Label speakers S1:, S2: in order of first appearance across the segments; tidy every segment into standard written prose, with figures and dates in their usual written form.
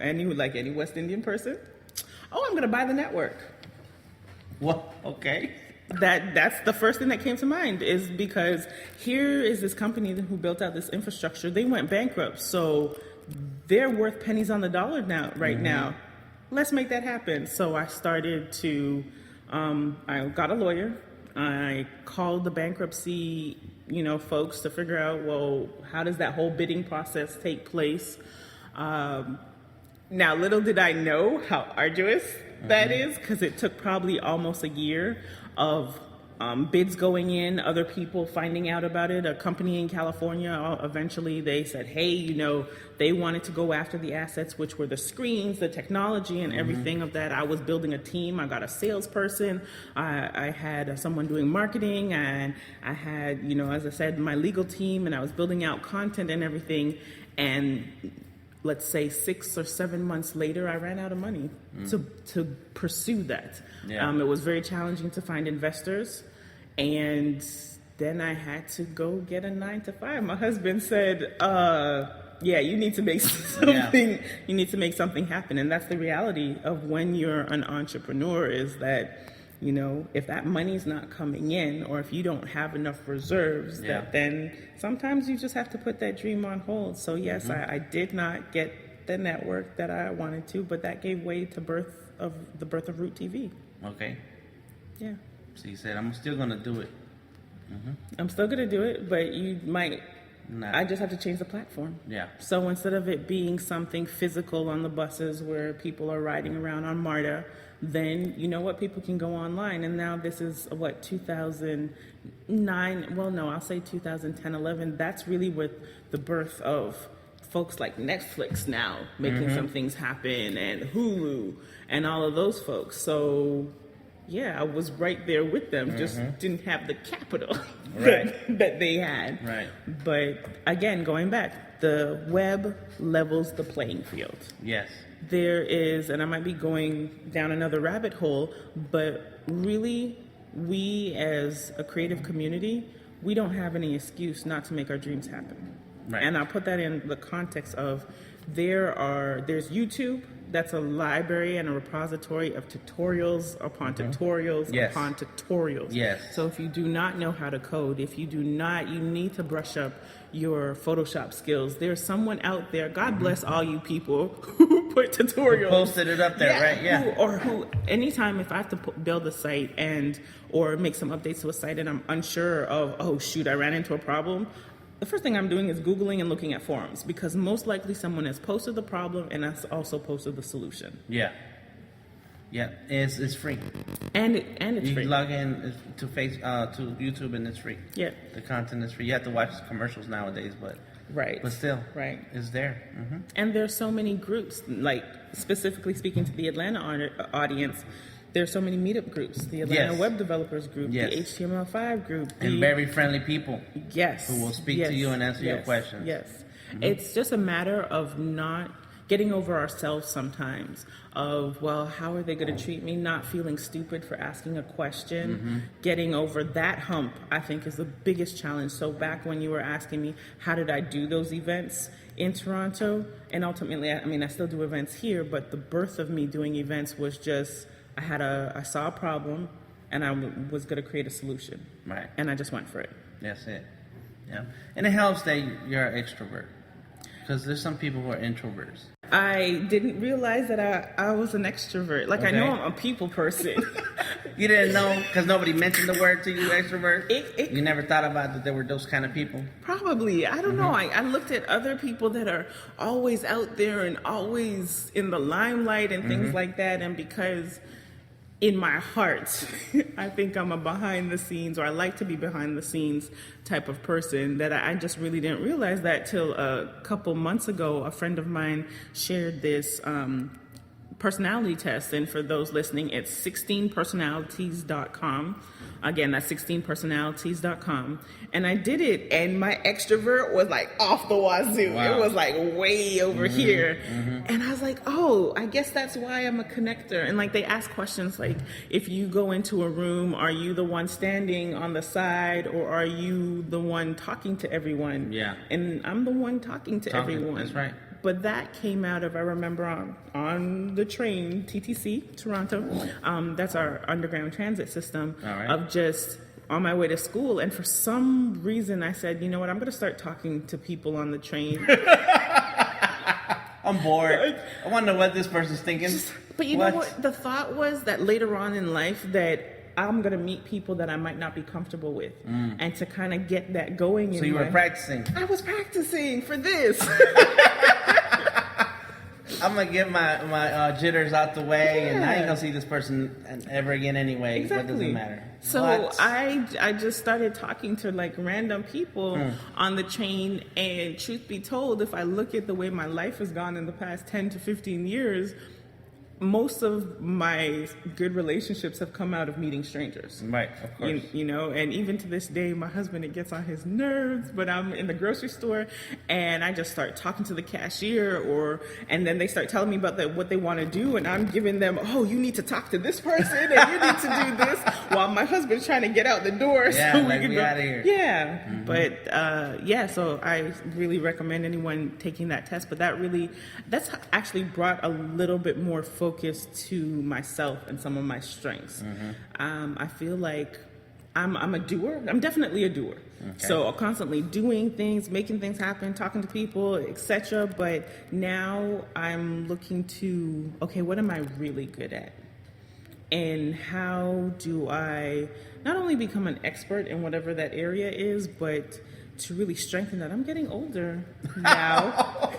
S1: any West Indian person. Oh, I'm going to buy the network.
S2: Well, okay.
S1: That's the first thing that came to mind, is because here is this company who built out this infrastructure. They went bankrupt, so they're worth pennies on the dollar now. Let's make that happen. So I started to, I got a lawyer. I called the bankruptcy, folks to figure out, well, how does that whole bidding process take place? Now, little did I know how arduous that is, because it took probably almost a year of bids going in, other people finding out about it. A company in California, eventually they said, hey, they wanted to go after the assets, which were the screens, the technology, and everything of that. I was building a team. I got a salesperson. I had someone doing marketing, and I had, as I said, my legal team, and I was building out content and everything. And let's say 6 or 7 months later, I ran out of money to pursue that. Yeah. It was very challenging to find investors. And then I had to go get a 9-to-5. My husband said, you need to make something, you need to make something happen. And that's the reality of when you're an entrepreneur, is that, if that money's not coming in, or if you don't have enough reserves, that then sometimes you just have to put that dream on hold. So yes, I did not get the network that I wanted to, but that gave way to the birth of Root TV.
S2: Okay.
S1: Yeah.
S2: So you said, I'm still going to do it.
S1: I'm still going to do it, but you might... I just have to change the platform.
S2: Yeah.
S1: So instead of it being something physical on the buses where people are riding around on MARTA, then people can go online. And now this is 2009. Well, no, I'll say 2010, 11. That's really with the birth of folks like Netflix now making some things happen, and Hulu and all of those folks. So yeah, I was right there with them, just didn't have the capital that they had.
S2: Right.
S1: But again, going back, the web levels the playing field.
S2: Yes.
S1: There is, and I might be going down another rabbit hole, but really, we as a creative community, we don't have any excuse not to make our dreams happen.
S2: Right.
S1: And I'll put that in the context of there's YouTube. That's a library and a repository of tutorials upon tutorials upon tutorials.
S2: Yes.
S1: So if you do not know how to code, you need to brush up your Photoshop skills. There's someone out there, God bless all you people who put tutorials.
S2: Who posted it up there, right? Yeah.
S1: Who, anytime if I have to build a site or make some updates to a site and I'm unsure of, oh shoot, I ran into a problem, the first thing I'm doing is Googling and looking at forums, because most likely someone has posted the problem and has also posted the solution.
S2: Yeah. Yeah, it's free.
S1: And it's free.
S2: You log in to YouTube and it's free.
S1: Yeah.
S2: The content is free. You have to watch commercials nowadays, but still, it's there.
S1: And there's so many groups, like specifically speaking to the Atlanta audience. There's so many meetup groups, the Atlanta Web Developers Group, the HTML5 group.
S2: And very friendly people.
S1: Yes.
S2: Who will speak to you and answer your questions.
S1: Yes. It's just a matter of not getting over ourselves sometimes, of, well, how are they going to treat me? Not feeling stupid for asking a question. Getting over that hump, I think, is the biggest challenge. So back when you were asking me, how did I do those events in Toronto? And ultimately, I still do events here, but the birth of me doing events was just... I saw a problem, and I was going to create a solution.
S2: Right.
S1: And I just went for it.
S2: That's it. Yeah. And it helps that you're an extrovert, because there's some people who are introverts.
S1: I didn't realize that I was an extrovert. I know I'm a people person.
S2: You didn't know because nobody mentioned the word to you, extrovert? You never thought about that there were those kind of people?
S1: Probably. I don't know. I looked at other people that are always out there and always in the limelight and things like that, and because... in my heart, I think I'm a behind the scenes, or I like to be behind the scenes type of person, that I just really didn't realize that till a couple months ago. A friend of mine shared this personality test. And for those listening, it's 16personalities.com. Again, that's 16personalities.com. And I did it, and my extrovert was off the wazoo. Wow. It was way over here. And I was like, oh, I guess that's why I'm a connector. And they ask questions like, if you go into a room, are you the one standing on the side, or are you the one talking to everyone?
S2: Yeah.
S1: And I'm the one talking to everyone.
S2: That's right.
S1: But that came out of, I remember on the train, TTC, Toronto, that's our underground transit system, of just on my way to school. And for some reason, I said, you know what, I'm going to start talking to people on the train.
S2: I'm bored. I wonder what this person's thinking.
S1: But you know what? The thought was that later on in life that I'm going to meet people that I might not be comfortable with. And to kind of get that going.
S2: So you were practicing?
S1: I was practicing for this.
S2: I'm going to get my jitters out the way, and I ain't going to see this person ever again anyway.
S1: Exactly.
S2: What does it matter?
S1: So I just started talking to like random people on the train, and truth be told, if I look at the way my life has gone in the past 10 to 15 years, most of my good relationships have come out of meeting strangers.
S2: Right, of course.
S1: You know, and even to this day, my husband, it gets on his nerves, but I'm in the grocery store and I just start talking to the cashier and then they start telling me about what they want to do, and I'm giving them, oh, you need to talk to this person and you need to do this, while my husband's trying to get out the door.
S2: Yeah, so we can go out of here.
S1: Yeah. But so I really recommend anyone taking that test, but that's actually brought a little bit more focus to myself and some of my strengths. I feel like I'm a doer. I'm definitely a doer. Okay. So I'm constantly doing things, making things happen, talking to people, etc. But now I'm looking to, okay, what am I really good at? And how do I not only become an expert in whatever that area is, but to really strengthen that? I'm getting older now.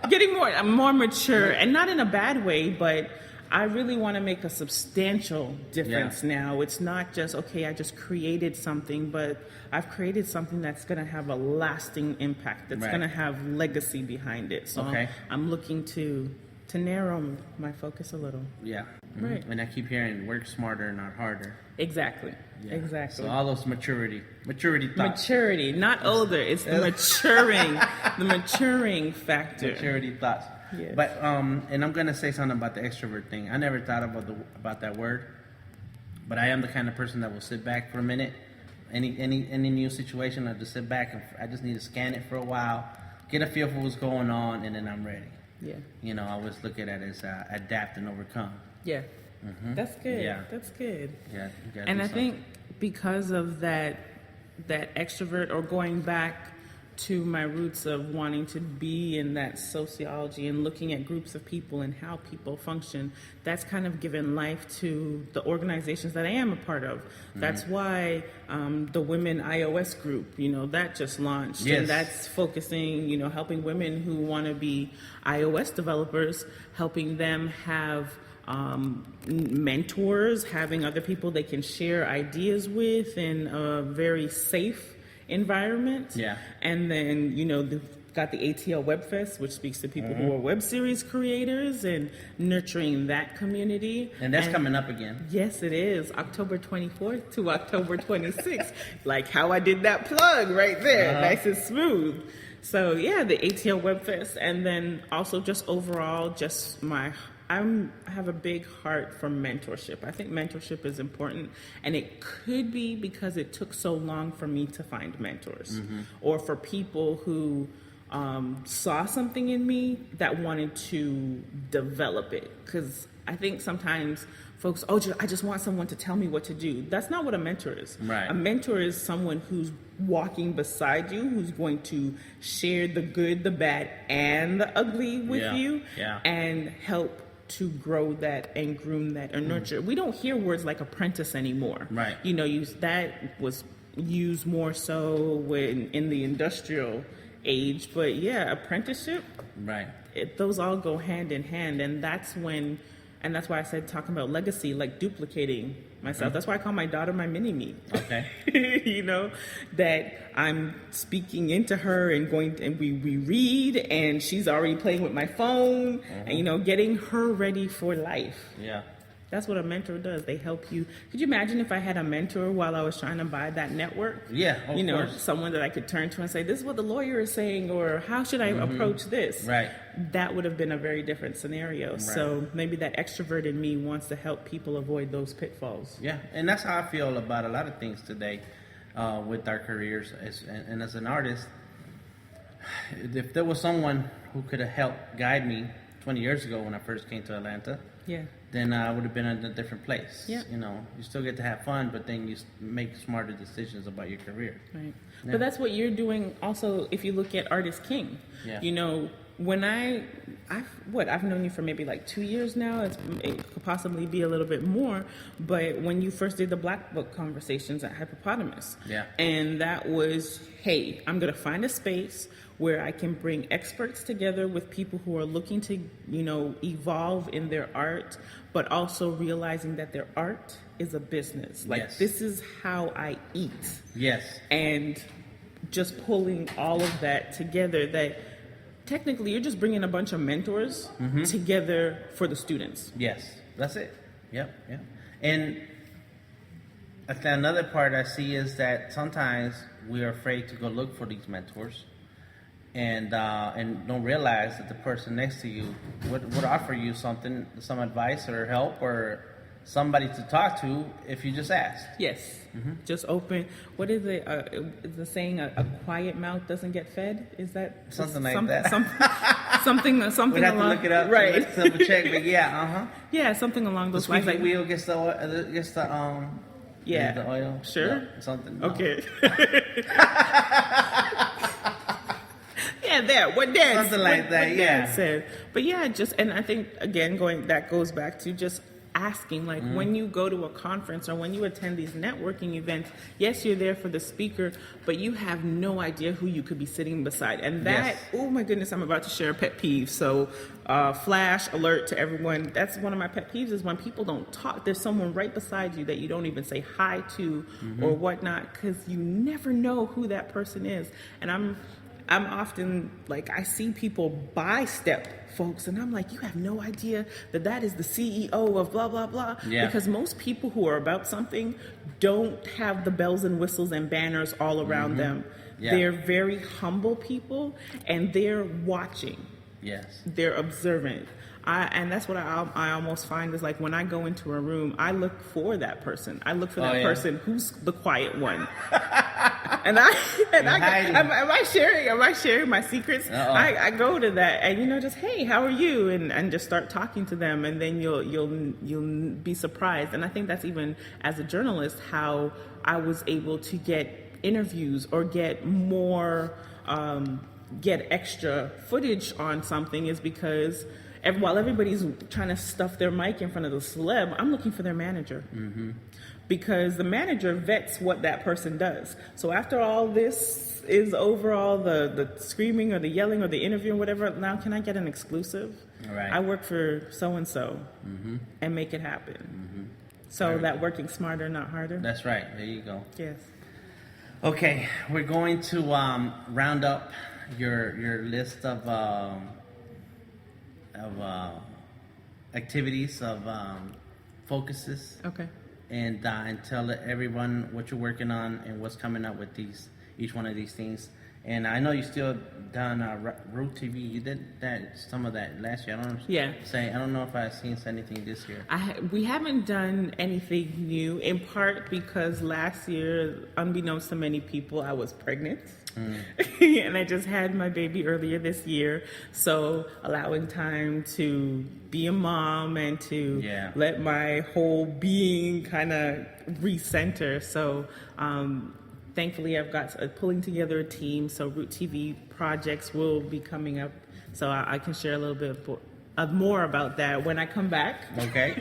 S1: I'm more mature, and not in a bad way, but I really want to make a substantial difference now. It's not just, okay, I just created something, but I've created something that's going to have a lasting impact, that's going to have legacy behind it. So I'm looking to narrow my focus a little.
S2: Yeah.
S1: Right.
S2: And I keep hearing work smarter, not harder.
S1: Exactly. Yeah. Exactly.
S2: So all those maturity thoughts.
S1: Maturity, not older. It's the maturing factor.
S2: Maturity thoughts.
S1: Yes.
S2: But and I'm gonna say something about the extrovert thing. I never thought about that word, but I am the kind of person that will sit back for a minute. Any new situation, I just sit back and I just need to scan it for a while, get a feel for what's going on, and then I'm ready.
S1: Yeah.
S2: You know, I always look at it as adapt and overcome.
S1: Yeah. That's good. Yeah. That's good.
S2: Yeah.
S1: And I think because of that extrovert, or going back to my roots of wanting to be in that sociology and looking at groups of people and how people function, that's kind of given life to the organizations that I am a part of. That's why the Women iOS group, that just launched.
S2: Yes.
S1: And that's focusing, helping women who want to be iOS developers, helping them have mentors, having other people they can share ideas with in a very safe environment.
S2: Yeah.
S1: And then, they've got the ATL Webfest, which speaks to people who are web series creators, and nurturing that community.
S2: And that's coming up again.
S1: Yes, it is. October 24th to October 26th. Like how I did that plug right there. Nice and smooth. So yeah, the ATL Webfest. And then also just overall, I have a big heart for mentorship. I think mentorship is important, and it could be because it took so long for me to find mentors, or for people who saw something in me that wanted to develop it. Because I think sometimes folks, I just want someone to tell me what to do. That's not what a mentor is.
S2: Right.
S1: A mentor is someone who's walking beside you, who's going to share the good, the bad, and the ugly with you, and help to grow that and groom that and nurture. We don't hear words like apprentice anymore.
S2: Right.
S1: That was used more so in the industrial age. But yeah, apprenticeship.
S2: Right.
S1: Those all go hand in hand, and that's why I said talking about legacy, like duplicating myself. That's why I call my daughter my mini-me.
S2: Okay.
S1: That I'm speaking into her and we read, and she's already playing with my phone, and, getting her ready for life.
S2: Yeah.
S1: That's what a mentor does. They help you. Could you imagine if I had a mentor while I was trying to buy that network?
S2: Yeah, of course.
S1: Someone that I could turn to and say, this is what the lawyer is saying, or how should I approach this?
S2: Right.
S1: That would have been a very different scenario. Right. So maybe that extrovert in me wants to help people avoid those pitfalls.
S2: Yeah, and that's how I feel about a lot of things today with our careers. And as an artist, If there was someone who could have helped guide me 20 years ago when I first came to Atlanta,
S1: Yeah.
S2: then I would have been in a different place.
S1: Yeah.
S2: You know, you still get to have fun, but then you make smarter decisions about your career.
S1: Right.
S2: Yeah.
S1: But that's what you're doing also if you look at Artist King.
S2: Yeah.
S1: You know, when I've known you for maybe like 2 years now. It could possibly be a little bit more. But when you first did the Black Book Conversations at Hippopotamus.
S2: Yeah.
S1: And that was, hey, I'm going to find a space where I can bring experts together with people who are looking to, you know, evolve in their art, but also realizing that their art is a business. Like,
S2: Yes.
S1: this is how I eat.
S2: Yes.
S1: And just pulling all of that together, that technically you're just bringing a bunch of mentors together for the students.
S2: Yes. That's it. Yep. Yep. And I think another part I see is that sometimes we are afraid to go look for these mentors. And don't realize that the person next to you would offer you some advice or help or somebody to talk to if you just asked.
S1: Yes. Just open. What is it? Is the saying, a quiet mouth doesn't get fed? Is that
S2: Something like that.
S1: Something
S2: We'd have to
S1: along,
S2: look it up,
S1: right?
S2: Double check, but yeah,
S1: Yeah, something along
S2: The
S1: those lines.
S2: squeaky
S1: Like,
S2: wheel gets the
S1: yeah,
S2: the oil.
S1: Sure.
S2: Yeah, something. No.
S1: Okay. Yeah, there. What Dan?
S2: Something like that,
S1: Dan
S2: yeah.
S1: said. But yeah, and I think again that goes back to just asking, like, when you go to a conference or when you attend these networking events, yes, you're there for the speaker, but you have no idea who you could be sitting beside. And that,
S2: Yes.
S1: oh my goodness, I'm about to share a pet peeve. So flash alert to everyone. That's one of my pet peeves, is when people don't talk. There's someone right beside you that you don't even say hi to or whatnot, because you never know who that person is. And I'm often like, I see people buy step folks, and I'm like, you have no idea that is the CEO of blah, blah, blah.
S2: Yeah.
S1: Because most people who are about something don't have the bells and whistles and banners all around them.
S2: Yeah.
S1: They're very humble people, and they're watching.
S2: Yes.
S1: They're observant. And that's what I almost find is, like, when I go into a room, I look for that person. I look for that person who's the quiet one. Am I sharing my secrets? I go to that and, just, hey, how are you? And just start talking to them, and then you'll be surprised. And I think that's, even as a journalist, how I was able to get interviews or get more get extra footage on something, is because while everybody's trying to stuff their mic in front of the celeb, I'm looking for their manager. Because the manager vets what that person does. So after all this is over, all the screaming or the yelling or the interview or whatever, now can I get an exclusive?
S2: Right.
S1: I work for so-and-so and make it happen. So that working smarter, not harder.
S2: That's right. There you go.
S1: Yes.
S2: Okay, we're going to round up your list of activities, of focuses,
S1: Okay.
S2: and tell everyone what you're working on and what's coming up with each one of these things. And I know you still done Root TV. You did some of that last year. I don't know if I've seen anything this year.
S1: We haven't done anything new, in part because last year, unbeknownst to many people, I was pregnant. And I just had my baby earlier this year. So allowing time to be a mom and to let my whole being kind of recenter. So thankfully, I've got pulling together a team. So Root TV projects will be coming up. So I can share a little bit more about that when I come back.
S2: Okay.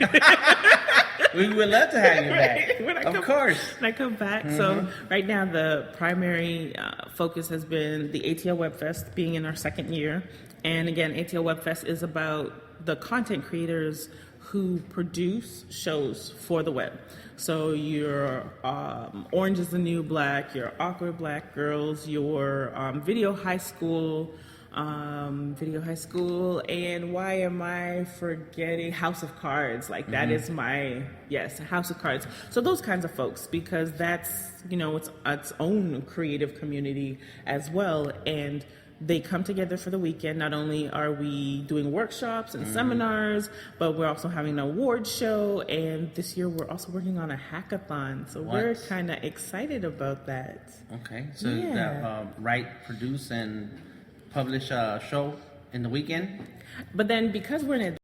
S2: We would love to have you back. Of course.
S1: When I come back. So right now, the primary focus has been the ATL Web Fest, being in our second year. And again, ATL Web Fest is about the content creators who produce shows for the web. So your Orange is the New Black, your Awkward Black Girls, your Video High School, and why am I forgetting House of Cards? Like, that is House of Cards. So those kinds of folks, because that's, its own creative community as well. And they come together for the weekend. Not only are we doing workshops and seminars, but we're also having an award show. And this year we're also working on a hackathon. So we're kind of excited about that.
S2: Okay. So that write, produce, and publish a show in the weekend.
S1: But then because we're in